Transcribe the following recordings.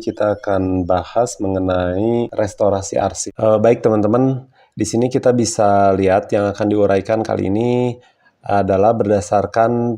kita akan bahas mengenai restorasi arsip. Baik teman-teman, di sini kita bisa lihat yang akan diuraikan kali ini adalah berdasarkan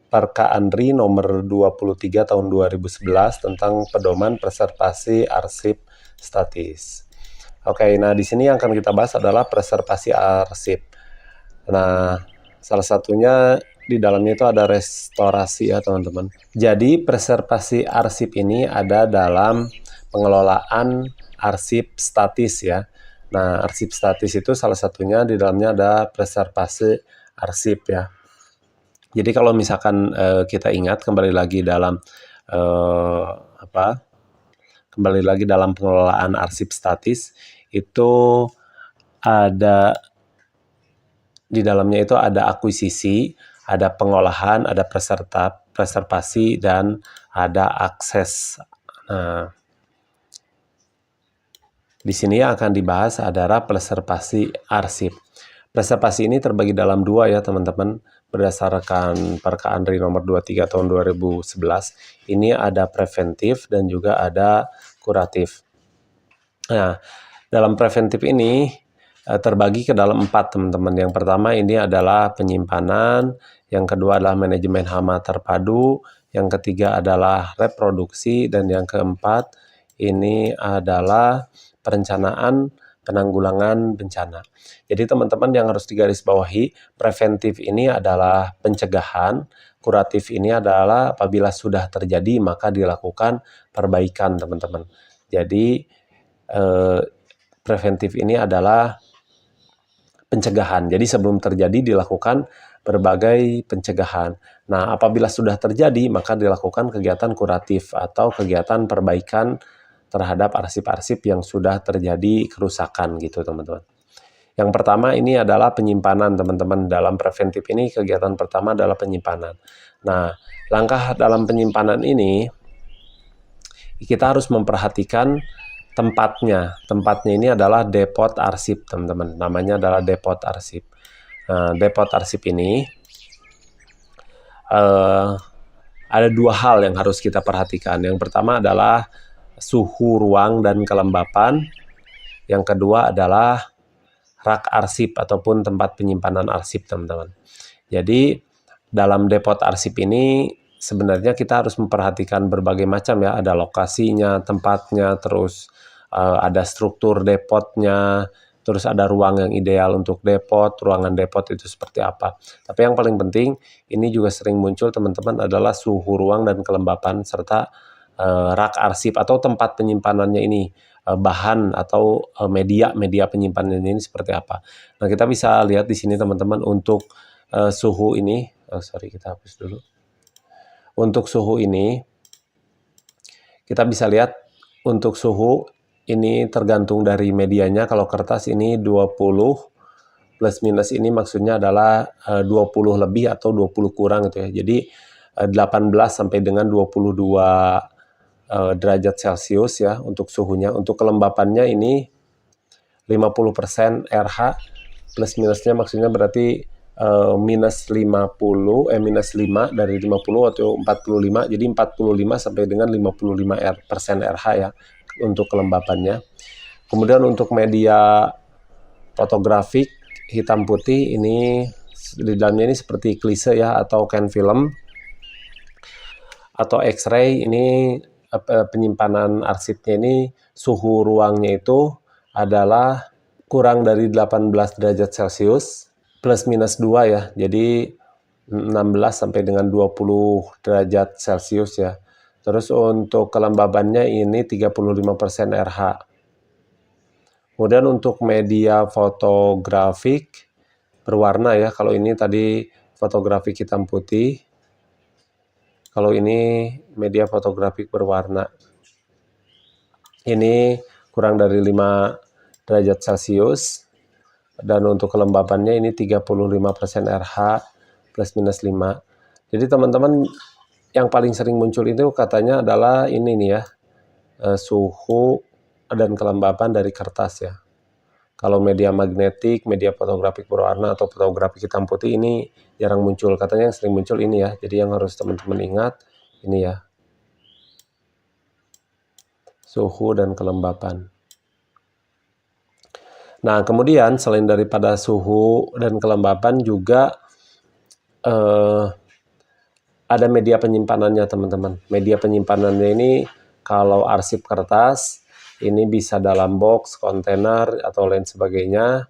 Perka Andri nomor 23 tahun 2011 tentang pedoman preservasi arsip statis. Oke, nah di sini yang akan kita bahas adalah preservasi arsip. Nah, salah satunya di dalamnya itu ada restorasi ya teman-teman. Jadi preservasi arsip ini ada dalam pengelolaan arsip statis ya. Nah, arsip statis itu salah satunya di dalamnya ada preservasi arsip ya. Jadi kalau misalkan kita ingat kembali lagi dalam pengelolaan arsip statis itu ada di dalamnya itu ada akuisisi, ada pengolahan, ada preservasi, dan ada akses. Nah, di sini yang akan dibahas adalah preservasi arsip. Preservasi ini terbagi dalam dua ya teman-teman, berdasarkan Perka Andri nomor 23 tahun 2011. Ini ada preventif dan juga ada kuratif. Nah, dalam preventif ini terbagi ke dalam 4 teman-teman. Yang pertama ini adalah penyimpanan, yang kedua adalah manajemen hama terpadu, yang ketiga adalah reproduksi, dan yang keempat ini adalah perencanaan penanggulangan bencana. Jadi teman-teman yang harus digarisbawahi, preventif ini adalah pencegahan, kuratif ini adalah apabila sudah terjadi maka dilakukan perbaikan teman-teman. Jadi preventif ini adalah pencegahan. Jadi sebelum terjadi dilakukan berbagai pencegahan. Nah, apabila sudah terjadi maka dilakukan kegiatan kuratif atau kegiatan perbaikan terhadap arsip-arsip yang sudah terjadi kerusakan gitu teman-teman. Yang pertama ini adalah penyimpanan teman-teman. Dalam preventif ini kegiatan pertama adalah penyimpanan. Nah, langkah dalam penyimpanan ini kita harus memperhatikan tempatnya. Tempatnya ini adalah depot arsip, teman-teman. Namanya adalah depot arsip. Nah, depot arsip ini ada dua hal yang harus kita perhatikan. Yang pertama adalah suhu ruang dan kelembapan. Yang kedua adalah rak arsip ataupun tempat penyimpanan arsip, teman-teman. Jadi dalam depot arsip ini sebenarnya kita harus memperhatikan berbagai macam ya. Ada lokasinya, tempatnya, terus ada struktur depotnya, terus ada ruang yang ideal untuk depot, ruangan depot itu seperti apa. Tapi yang paling penting, ini juga sering muncul teman-teman adalah suhu ruang dan kelembapan serta rak arsip atau tempat penyimpanannya ini, bahan atau media penyimpanannya ini seperti apa. Nah, kita bisa lihat di sini teman-teman untuk suhu ini, kita hapus dulu. Untuk suhu ini, kita bisa lihat untuk suhu ini tergantung dari medianya. Kalau kertas ini 20 plus minus ini maksudnya adalah 20 lebih atau 20 kurang gitu ya. Jadi 18 sampai dengan 22 derajat Celcius ya untuk suhunya. Untuk kelembapannya ini 50% RH, plus minusnya maksudnya berarti minus 5 dari 50 atau 45, jadi 45 sampai dengan 55% RH ya untuk kelembapannya. Kemudian untuk media fotografik hitam putih ini di dalamnya ini seperti klise ya atau can film atau X-ray. Ini penyimpanan arsipnya ini suhu ruangnya itu adalah kurang dari 18 derajat Celcius plus minus 2 ya. Jadi 16 sampai dengan 20 derajat Celcius ya. Terus untuk kelembabannya ini 35% RH. Kemudian untuk media fotografik berwarna ya. Kalau ini tadi fotografik hitam putih. Kalau ini media fotografik berwarna. Ini kurang dari 5 derajat Celcius. Dan untuk kelembabannya ini 35% RH plus minus 5. Jadi teman-teman yang paling sering muncul itu katanya adalah ini nih ya, suhu dan kelembapan dari kertas ya. Kalau media magnetik, media fotografik berwarna atau fotografi hitam putih ini jarang muncul. Katanya yang sering muncul ini ya. Jadi yang harus teman-teman ingat ini ya. suhu dan kelembapan. Nah, kemudian selain daripada suhu dan kelembapan juga ada media penyimpanannya, teman-teman. Media penyimpanannya ini kalau arsip kertas ini bisa dalam box, kontainer atau lain sebagainya.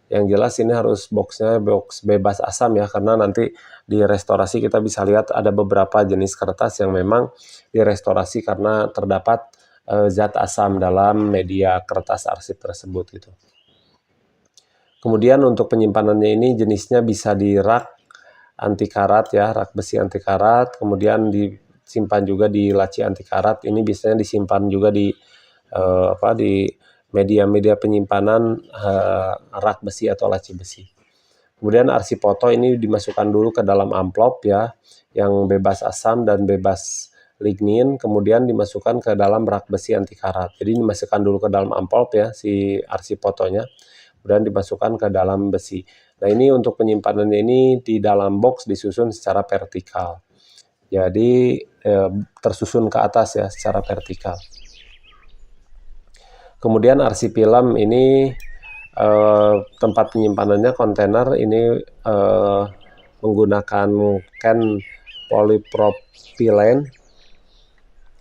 Yang jelas ini harus boxnya box bebas asam ya, karena nanti di restorasi kita bisa lihat ada beberapa jenis kertas yang memang direstorasi karena terdapat zat asam dalam media kertas arsip tersebut gitu. Kemudian untuk penyimpanannya ini jenisnya bisa di rak anti karat ya, rak besi anti karat, kemudian disimpan juga di laci anti karat. Ini biasanya disimpan juga di di media-media penyimpanan rak besi atau laci besi. Kemudian arsip foto ini dimasukkan dulu ke dalam amplop ya, yang bebas asam dan bebas lignin, kemudian dimasukkan ke dalam rak besi anti karat. Jadi dimasukkan dulu ke dalam amplop ya si arsip fotonya, kemudian dimasukkan ke dalam besi. Nah, ini untuk penyimpanannya ini di dalam box disusun secara vertikal. Jadi tersusun ke atas ya secara vertikal. Kemudian arsip film ini tempat penyimpanannya kontainer ini menggunakan can polipropilen.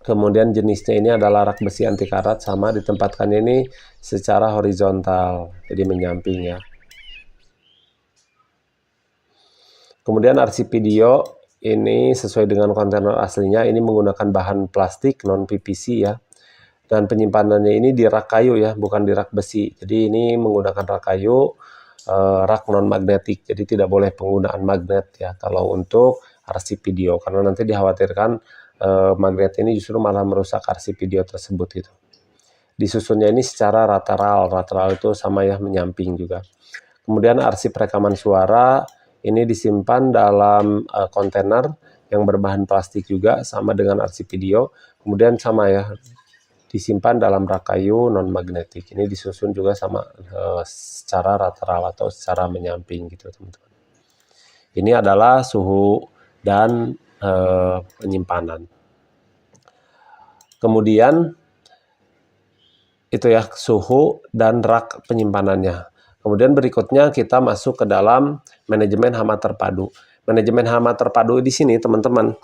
Kemudian jenisnya ini adalah rak besi anti karat, sama ditempatkannya ini secara horizontal, jadi menyamping ya. Kemudian arsip video ini sesuai dengan kontainer aslinya, ini menggunakan bahan plastik non PVC ya. Dan penyimpanannya ini di rak kayu ya, bukan di rak besi. Jadi ini menggunakan rak kayu, rak non magnetik. Jadi tidak boleh penggunaan magnet ya kalau untuk arsip video, karena nanti dikhawatirkan magnet ini justru malah merusak arsip video tersebut gitu. Disusunnya ini secara lateral itu sama ya, menyamping juga. Kemudian arsip rekaman suara ini disimpan dalam kontainer yang berbahan plastik juga, sama dengan arsip video. Kemudian sama ya, disimpan dalam rak kayu non magnetik. Ini disusun juga sama secara lateral atau secara menyamping gitu, teman-teman. Ini adalah suhu dan penyimpanan. Kemudian itu ya suhu dan rak penyimpanannya. Kemudian berikutnya kita masuk ke dalam manajemen hama terpadu. Manajemen hama terpadu di sini, teman-teman,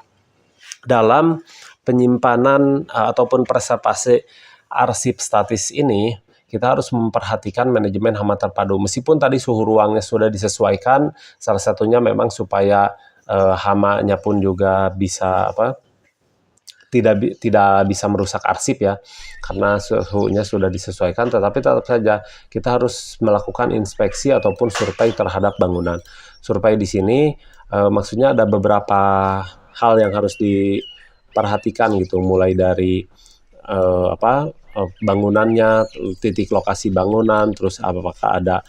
dalam penyimpanan ataupun preservasi arsip statis ini, kita harus memperhatikan manajemen hama terpadu. Meskipun tadi suhu ruangnya sudah disesuaikan, salah satunya memang supaya hamanya pun juga bisa tidak bisa merusak arsip ya, karena suhunya sudah disesuaikan, tetapi tetap saja kita harus melakukan inspeksi ataupun survei terhadap bangunan. Survei di sini maksudnya ada beberapa hal yang harus diperhatikan gitu, mulai dari bangunannya, titik lokasi bangunan, terus apakah ada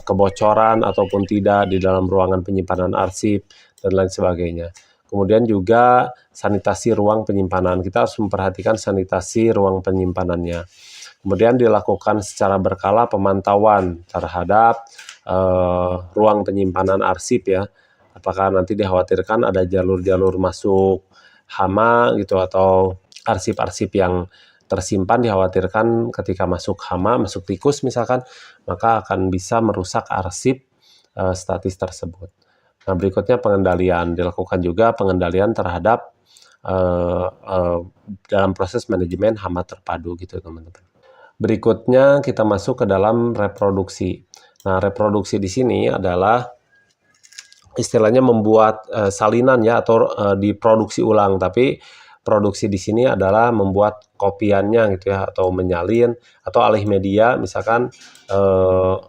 kebocoran ataupun tidak di dalam ruangan penyimpanan arsip dan lain sebagainya. Kemudian juga sanitasi ruang penyimpanan. Kita harus memperhatikan sanitasi ruang penyimpanannya. Kemudian dilakukan secara berkala pemantauan terhadap ruang penyimpanan arsip ya. Apakah nanti dikhawatirkan ada jalur-jalur masuk hama gitu, atau arsip-arsip yang tersimpan dikhawatirkan ketika masuk hama, masuk tikus misalkan, maka akan bisa merusak arsip statis tersebut. Nah, berikutnya pengendalian. Dilakukan juga pengendalian terhadap dalam proses manajemen hama terpadu gitu, teman-teman. Berikutnya kita masuk ke dalam reproduksi. Nah, reproduksi di sini adalah istilahnya membuat salinan ya, atau diproduksi ulang, tapi produksi di sini adalah membuat kopiannya gitu ya, atau menyalin atau alih media. Misalkan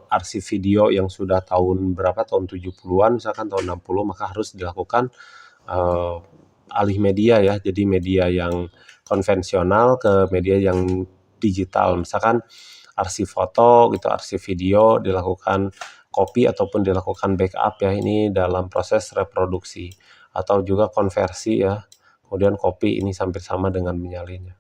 arsip video yang sudah tahun berapa, tahun 70-an misalkan, tahun 60, maka harus dilakukan alih media ya, jadi media yang konvensional ke media yang digital. Misalkan arsip foto gitu, arsip video dilakukan copy ataupun dilakukan backup ya, ini dalam proses reproduksi, atau juga konversi ya. Kemudian copy ini hampir sama dengan menyalinnya.